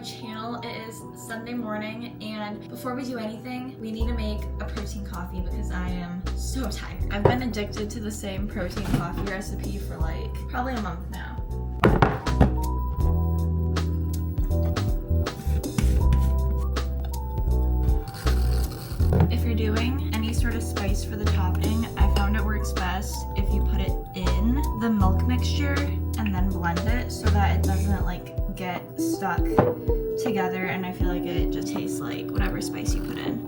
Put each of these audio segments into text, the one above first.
channel. It is Sunday morning, and before we do anything, we need to make a protein coffee because I am so tired. I've been addicted to the same protein coffee recipe for like probably a month now. If you're doing any sort of spice for the topping, I found it works best if you put it in the milk mixture and then blend it so that it doesn't like get stuck together, and I feel like it just tastes like whatever spice you put in.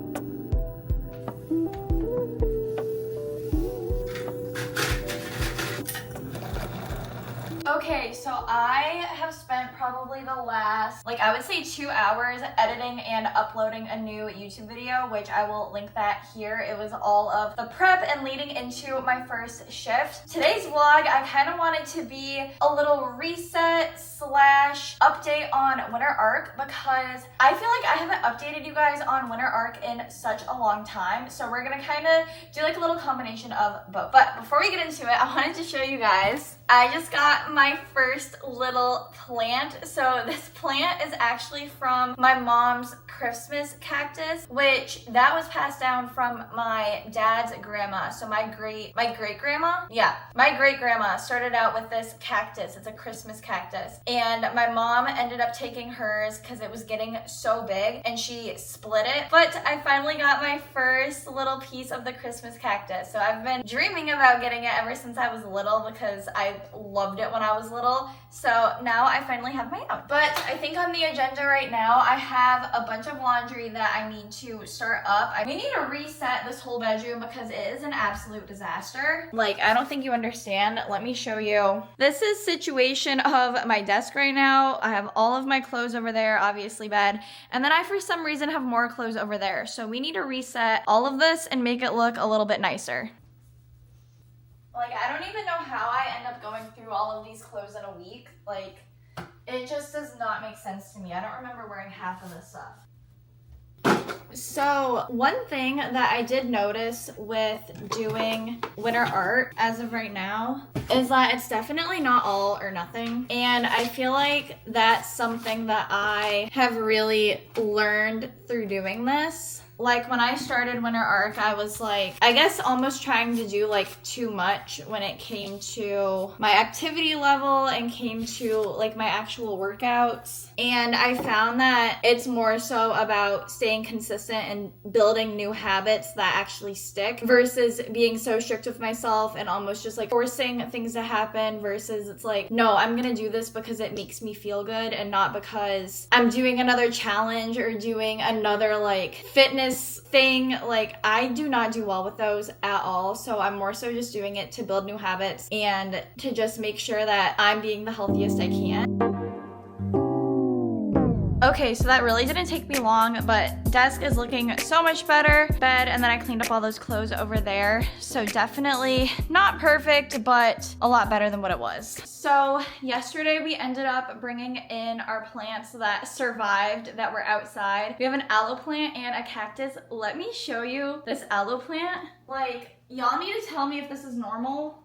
Okay, so I have spent probably the last, I would say 2 hours editing and uploading a new YouTube video, which I will link that here. It was all of the prep and leading into my first shift. Today's vlog, I kind of wanted to be a little reset slash update on Winter Arc because I feel like I haven't updated you guys on Winter Arc in such a long time. So we're gonna kind of do like a little combination of both. But before we get into it, I wanted to show you guys, I just got my first little plant. So this plant is actually from my mom's Christmas cactus, which that was passed down from my dad's grandma. So my great grandma? Yeah, my great grandma started out with this cactus. It's a Christmas cactus. And my mom ended up taking hers because it was getting so big and she split it. But I finally got my first little piece of the Christmas cactus. So I've been dreaming about getting it ever since I was little because I loved it when I was little. So now I finally have my own. But I think on the agenda right now, I have a bunch of laundry that I need to start up. We need to reset this whole bedroom because it is an absolute disaster. I don't think you understand. Let me show you. This is situation of my desk right now. I have all of my clothes over there, obviously bed. And then I, for some reason, have more clothes over there. So we need to reset all of this and make it look a little bit nicer. I don't even know how I end up going through all of these clothes in a week. It just does not make sense to me. I don't remember wearing half of this stuff. So one thing that I did notice with doing winter art as of right now is that it's definitely not all or nothing. And I feel like that's something that I have really learned through doing this. When I started Winter Arc, I was I guess almost trying to do too much when it came to my activity level and came to my actual workouts. And I found that it's more so about staying consistent and building new habits that actually stick versus being so strict with myself and almost just forcing things to happen versus it's no, I'm gonna do this because it makes me feel good and not because I'm doing another challenge or doing another fitness thing. I do not do well with those at all, so I'm more so just doing it to build new habits and to just make sure that I'm being the healthiest I can. Okay, so that really didn't take me long, but desk is looking so much better. Bed, and then I cleaned up all those clothes over there. So definitely not perfect, but a lot better than what it was. So yesterday we ended up bringing in our plants that survived that were outside. We have an aloe plant and a cactus. Let me show you this aloe plant. Y'all need to tell me if this is normal.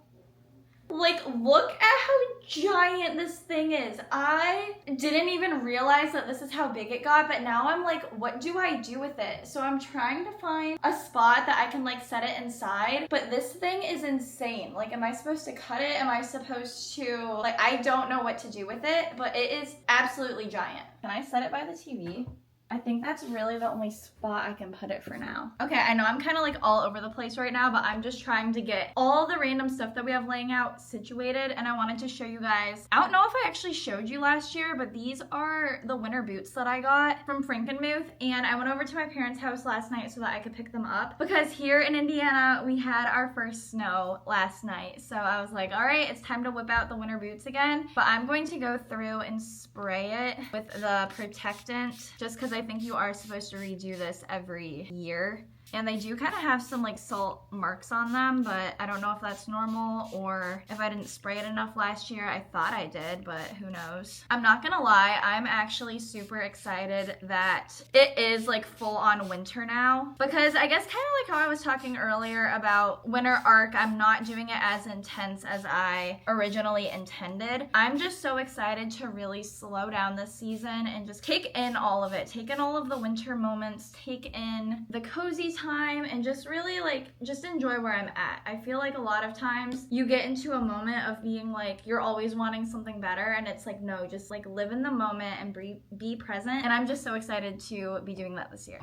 Look at how giant this thing is. I didn't even realize that this is how big it got, but now I'm what do I do with it? So I'm trying to find a spot that I can set it inside, but this thing is insane. Am I supposed to cut it? Am I supposed to, I don't know what to do with it, but it is absolutely giant. Can I set it by the TV? I think that's really the only spot I can put it for now. Okay, I know I'm kind of all over the place right now, but I'm just trying to get all the random stuff that we have laying out situated, and I wanted to show you guys. I don't know if I actually showed you last year, but these are the winter boots that I got from Frankenmuth, and I went over to my parents' house last night so that I could pick them up because here in Indiana, we had our first snow last night. So I was like, all right, it's time to whip out the winter boots again, but I'm going to go through and spray it with the protectant just because I think you are supposed to redo this every year. And they do kind of have some like salt marks on them, but I don't know if that's normal or if I didn't spray it enough last year. I thought I did, but who knows. I'm not gonna lie, I'm actually super excited that it is like full on winter now, because I guess kind of like how I was talking earlier about winter arc, I'm not doing it as intense as I originally intended. I'm just so excited to really slow down this season and just take in all of it, take in all of the winter moments, take in the cozy time, and just really like just enjoy where I'm at. I feel like a lot of times you get into a moment of being like you're always wanting something better, and it's like no, just like live in the moment and be present. And I'm just so excited to be doing that this year.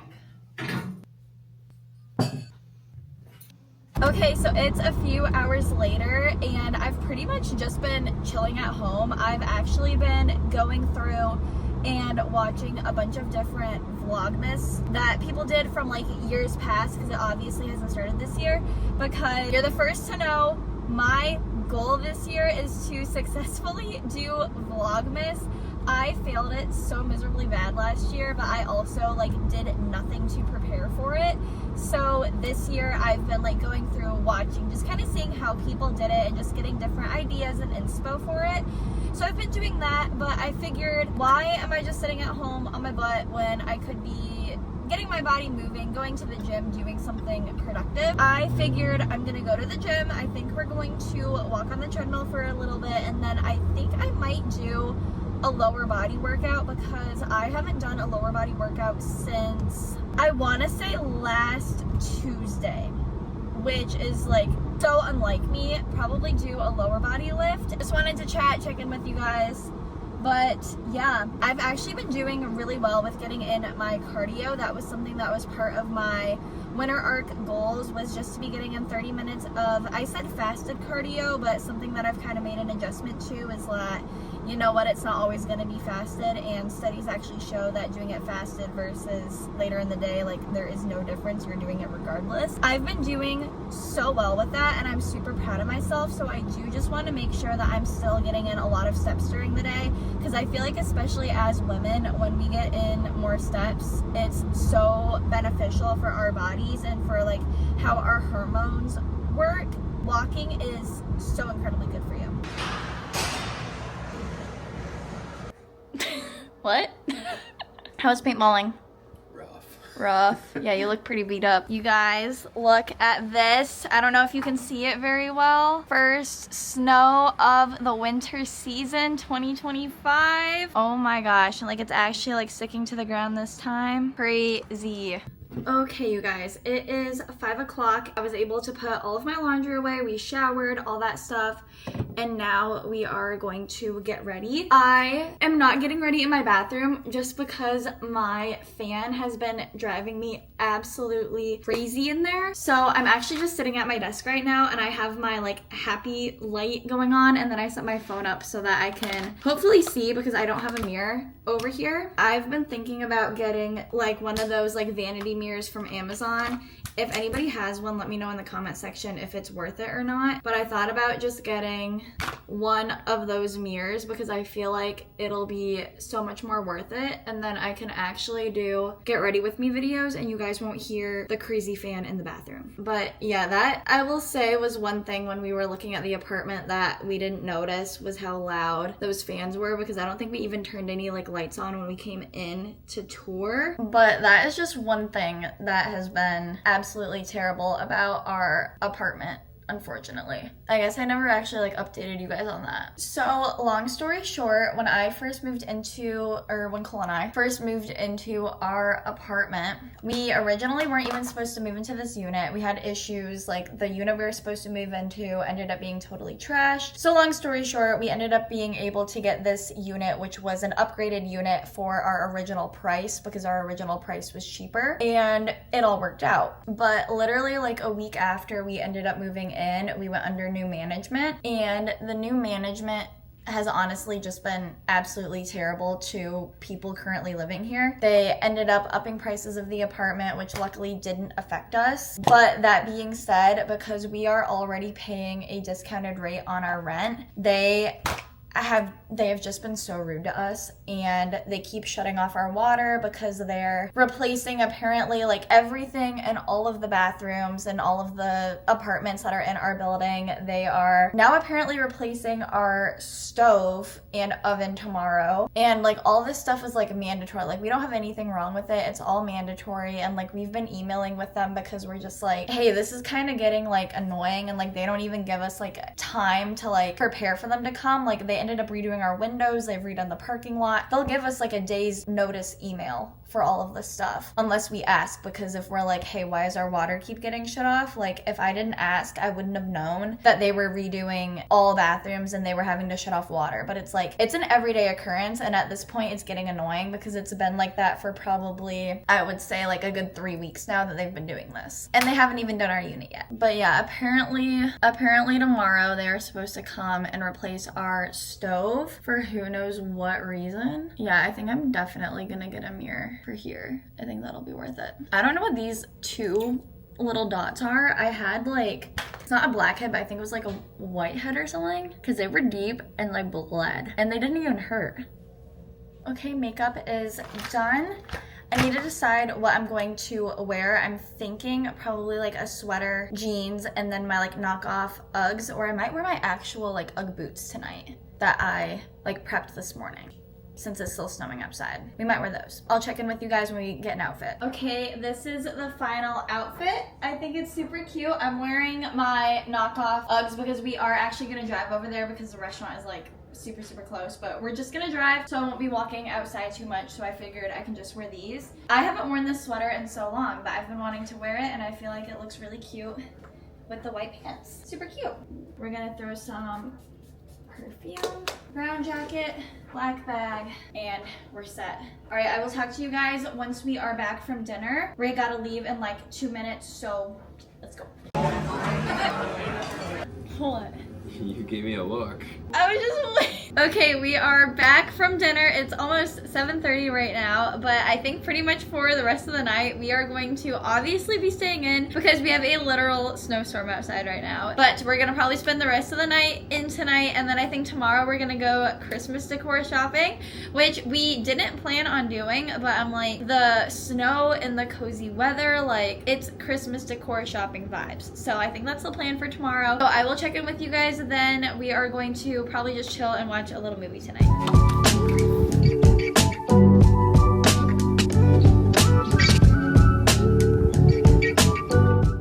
Okay, so it's a few hours later and I've pretty much just been chilling at home. I've actually been going through and watching a bunch of different vlogmas that people did from like years past, because it obviously hasn't started this year. Because you're the first to know, my goal this year is to successfully do vlogmas. I failed it so miserably bad last year, but I also like did nothing to prepare for it. So this year I've been like going through, watching, just kind of seeing how people did it and just getting different ideas and inspo for it. So I've been doing that, but I figured, why am I just sitting at home on my butt when I could be getting my body moving, going to the gym, doing something productive? I figured I'm gonna go to the gym. I think we're going to walk on the treadmill for a little bit, and then I think I might do a lower body workout, because I haven't done a lower body workout since, I want to say, last Tuesday, which is like so unlike me. Probably do a lower body lift. Just wanted to check in with you guys. But yeah, I've actually been doing really well with getting in my cardio. That was something that was part of my winter arc goals, was just to be getting in 30 minutes of, I said fasted cardio, but something that I've kind of made an adjustment to is that, you know what, it's not always going to be fasted, and studies actually show that doing it fasted versus later in the day, like there is no difference, you're doing it regardless. I've been doing so well with that and I'm super proud of myself, so I do just want to make sure that I'm still getting in a lot of steps during the day, because I feel like especially as women, when we get in more steps, it's so beneficial for our bodies and for like how our hormones work. Walking is so incredibly good for you. What? How's paintballing? Rough. Yeah, you look pretty beat up. You guys, look at this. I don't know if you can see it very well. First snow of the winter season 2025. Oh my gosh, and like it's actually like sticking to the ground this time. Crazy. Okay, you guys, it is 5 o'clock. I was able to put all of my laundry away. We showered, all that stuff, and now we are going to get ready. I am not getting ready in my bathroom just because my fan has been driving me absolutely crazy in there. So I'm actually just sitting at my desk right now, and I have my like happy light going on, and then I set my phone up so that I can hopefully see, because I don't have a mirror over here. I've been thinking about getting like one of those like vanity mirrors from Amazon. If anybody has one, let me know in the comment section if it's worth it or not. But I thought about just getting one of those mirrors because I feel like it'll be so much more worth it, and then I can actually do get ready with me videos and you guys won't hear the crazy fan in the bathroom. But yeah, that I will say was one thing when we were looking at the apartment that we didn't notice, was how loud those fans were, because I don't think we even turned any like lights on when we came in to tour. But that is just one thing that has been absolutely terrible about our apartment, unfortunately. I guess I never actually like updated you guys on that. So long story short, when Cole and I first moved into our apartment, we originally weren't even supposed to move into this unit. We had issues, like the unit we were supposed to move into ended up being totally trashed. So long story short, we ended up being able to get this unit, which was an upgraded unit for our original price, because our original price was cheaper, and it all worked out. But literally like a week after we ended up moving in, we went under new management, and the new management has honestly just been absolutely terrible to people currently living here. They ended up upping prices of the apartment, which luckily didn't affect us. But that being said, because we are already paying a discounted rate on our rent, they they have just been so rude to us, and they keep shutting off our water because they're replacing apparently like everything in all of the bathrooms and all of the apartments that are in our building. They are now apparently replacing our stove and oven tomorrow, and like all this stuff is like mandatory. Like we don't have anything wrong with it, it's all mandatory. And like we've been emailing with them because we're just like, hey, this is kind of getting like annoying, and like they don't even give us like time to like prepare for them to come. Like they ended up redoing our windows, they've redone the parking lot. They'll give us like a day's notice email for all of this stuff unless we ask, because if we're like, hey, why is our water keep getting shut off? Like if I didn't ask, I wouldn't have known that they were redoing all bathrooms and they were having to shut off water. But it's like, it's an everyday occurrence, and at this point it's getting annoying because it's been like that for probably, I would say, like a good 3 weeks now that they've been doing this, and they haven't even done our unit yet. But yeah, apparently tomorrow they are supposed to come and replace our stove for who knows what reason. Yeah, I think I'm definitely gonna get a mirror for here. I think that'll be worth it. I don't know what these two little dots are. I had like, it's not a blackhead, but I think it was like a whitehead or something, because they were deep and like bled, and they didn't even hurt. Okay, makeup is done. I need to decide what I'm going to wear. I'm thinking probably like a sweater, jeans, and then my like knockoff Uggs, or I might wear my actual like Ugg boots tonight that I like prepped this morning. Since it's still snowing outside, we might wear those. I'll check in with you guys when we get an outfit. Okay, this is the final outfit. I think it's super cute. I'm wearing my knockoff Uggs because we are actually gonna drive over there because the restaurant is like super close, but we're just gonna drive, so I won't be walking outside too much, so I figured I can just wear these. I haven't worn this sweater in so long, but I've been wanting to wear it, and I feel like it looks really cute with the white pants. Super cute. We're gonna throw some perfume, brown jacket, black bag, and we're set. All right, I will talk to you guys once we are back from dinner. Ray gotta leave in like 2 minutes, so let's go. What? You gave me a look. I was just waiting. Okay, we are back from dinner. It's almost 7:30 right now, but I think pretty much for the rest of the night, we are going to obviously be staying in because we have a literal snowstorm outside right now. But we're gonna probably spend the rest of the night in tonight, and then I think tomorrow we're gonna go Christmas decor shopping, which we didn't plan on doing, but I'm like, the snow and the cozy weather, like it's Christmas decor shopping vibes. So I think that's the plan for tomorrow. So I will check in with you guys, then we are going to probably just chill and watch a little movie tonight.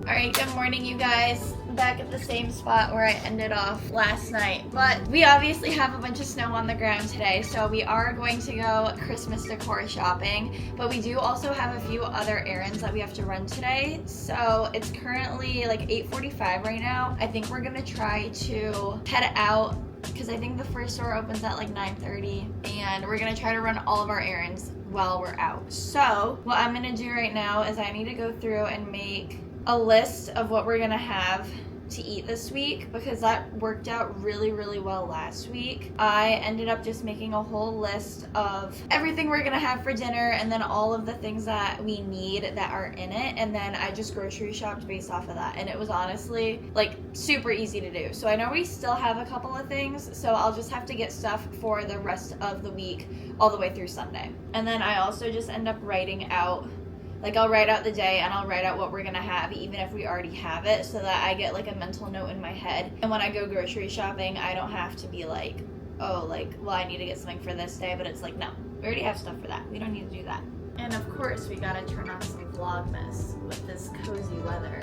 Alright, good morning you guys. Back at the same spot where I ended off last night, but we obviously have a bunch of snow on the ground today, so we are going to go Christmas decor shopping, but we do also have a few other errands that we have to run today. So it's currently like 8:45 right now. I think we're gonna try to head out because I think the first store opens at like 9:30, and we're gonna try to run all of our errands while we're out. So what I'm gonna do right now is I need to go through and make a list of what we're gonna have to eat this week, because that worked out really well last week. I ended up just making a whole list of everything we're gonna have for dinner, and then all of the things that we need that are in it, and then I just grocery shopped based off of that, and it was honestly like super easy to do. So I know we still have a couple of things, so I'll just have to get stuff for the rest of the week all the way through Sunday. And then I also just end up writing out, like I'll write out the day and I'll write out what we're gonna have even if we already have it, so that I get like a mental note in my head, and when I go grocery shopping I don't have to be like, oh, like, well, I need to get something for this day, but it's like, no, we already have stuff for that, we don't need to do that. And of course we gotta turn on some Vlogmas with this cozy weather.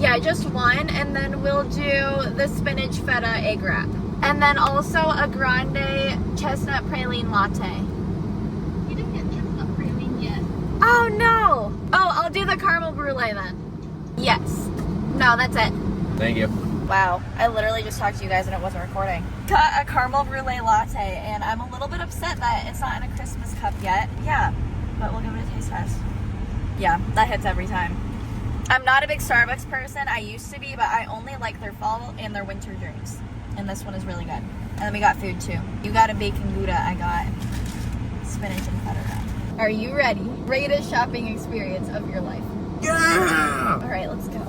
Yeah, just one, and then we'll do the spinach feta egg wrap. And then also a grande chestnut praline latte. You didn't get chestnut praline yet. Oh no! Oh, I'll do the caramel brulee then. Yes. No, that's it. Thank you. Wow, I literally just talked to you guys and it wasn't recording. Got a caramel brulee latte, and I'm a little bit upset that it's not in a Christmas cup yet. Yeah, but we'll give it a taste test. Yeah, that hits every time. I'm not a big Starbucks person. I used to be, but I only like their fall and their winter drinks. And this one is really good. And then we got food too. You got a bacon gouda, I got spinach and feta wrap. Are you ready? Greatest shopping experience of your life. Yeah! All right, let's go.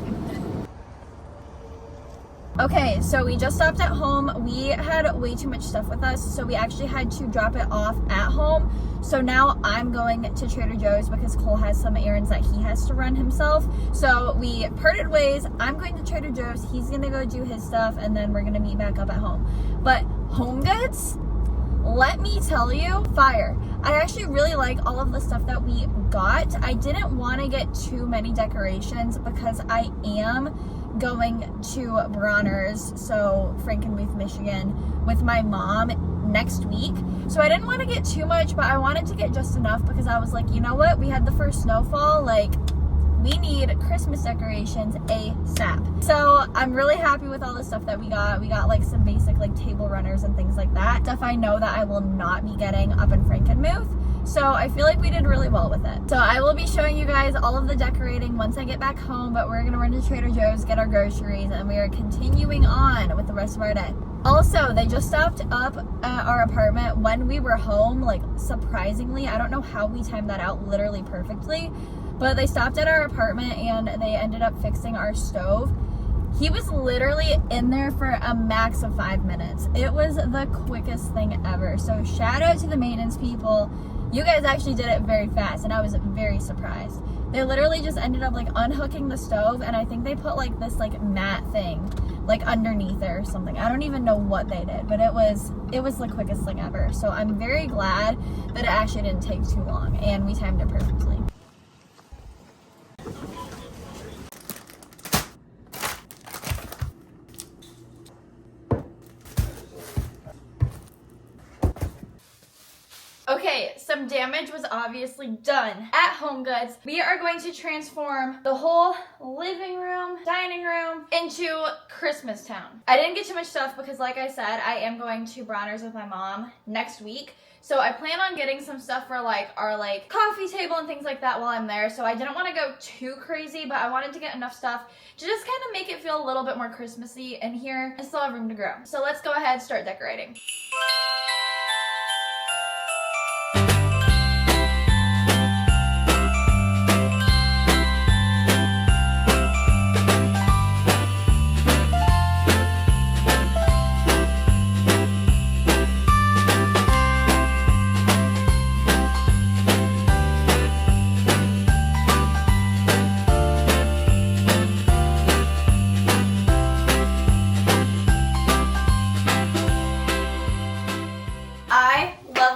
Okay, so we just stopped at home. We had way too much stuff with us, so we actually had to drop it off at home. So now I'm going to Trader Joe's because Cole has some errands that he has to run himself. So we parted ways. I'm going to Trader Joe's. He's gonna go do his stuff, and then we're gonna meet back up at home. But home goods, let me tell you, fire. I actually really like all of the stuff that we got. I didn't want to get too many decorations because I am going to Bronner's, so Frankenmuth, Michigan, with my mom next week. So I didn't want to get too much, but I wanted to get just enough because I was like, you know what? We had the first snowfall, like, we need Christmas decorations ASAP. So I'm really happy with all the stuff that we got. We got like some basic like table runners and things like that. Stuff I know that I will not be getting up in Frankenmuth. So I feel like we did really well with it. So I will be showing you guys all of the decorating once I get back home, but we're gonna run to Trader Joe's, get our groceries, and we are continuing on with the rest of our day. Also, they just stopped up at our apartment when we were home, like surprisingly. I don't know how we timed that out literally perfectly, but they stopped at our apartment and they ended up fixing our stove. He was literally in there for a max of 5 minutes. It was the quickest thing ever. So shout out to the maintenance people. You guys actually did it very fast and I was very surprised. They literally just ended up like unhooking the stove, and I think they put like this like mat thing like underneath it or something. I don't even know what they did, but it was the quickest thing ever. So I'm very glad that it actually didn't take too long and we timed it perfectly. Okay, some damage was obviously done at Home Goods. We are going to transform the whole living room, dining room into Christmas Town. I didn't get too much stuff because like I said, I am going to Bronner's with my mom next week. So I plan on getting some stuff for like our like coffee table and things like that while I'm there. So I didn't want to go too crazy, but I wanted to get enough stuff to just kind of make it feel a little bit more Christmassy in here and still have room to grow. So let's go ahead and start decorating.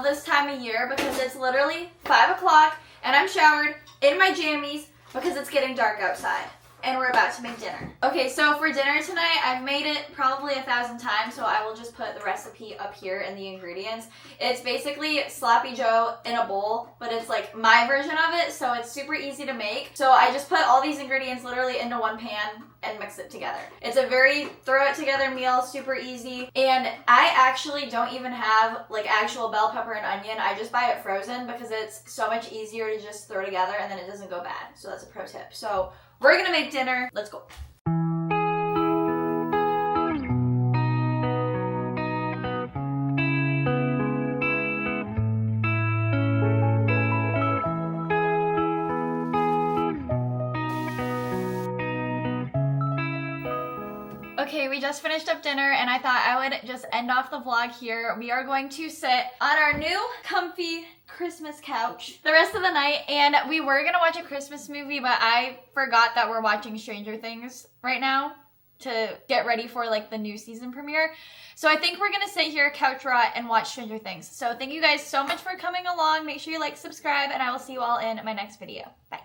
This time of year because it's literally 5 o'clock and I'm showered in my jammies because it's getting dark outside and we're about to make dinner. Okay, so for dinner tonight, I've made it probably 1,000 times, so I will just put the recipe up here and the ingredients. It's basically Sloppy Joe in a bowl, but it's like my version of it, so it's super easy to make. So I just put all these ingredients literally into one pan and mix it together. It's a very throw it together meal, super easy. And I actually don't even have like actual bell pepper and onion. I just buy it frozen because it's so much easier to just throw together and then it doesn't go bad. So that's a pro tip. So we're gonna make dinner. Let's go. Okay, we just finished up dinner and I thought I would just end off the vlog here. We are going to sit on our new comfy Christmas couch the rest of the night, and we were gonna watch a Christmas movie, but I forgot that we're watching Stranger Things right now to get ready for like the new season premiere. So I think we're gonna sit here, couch rot, and watch Stranger Things. So thank you guys so much for coming along. Make sure you like, subscribe, and I will see you all in my next video. Bye.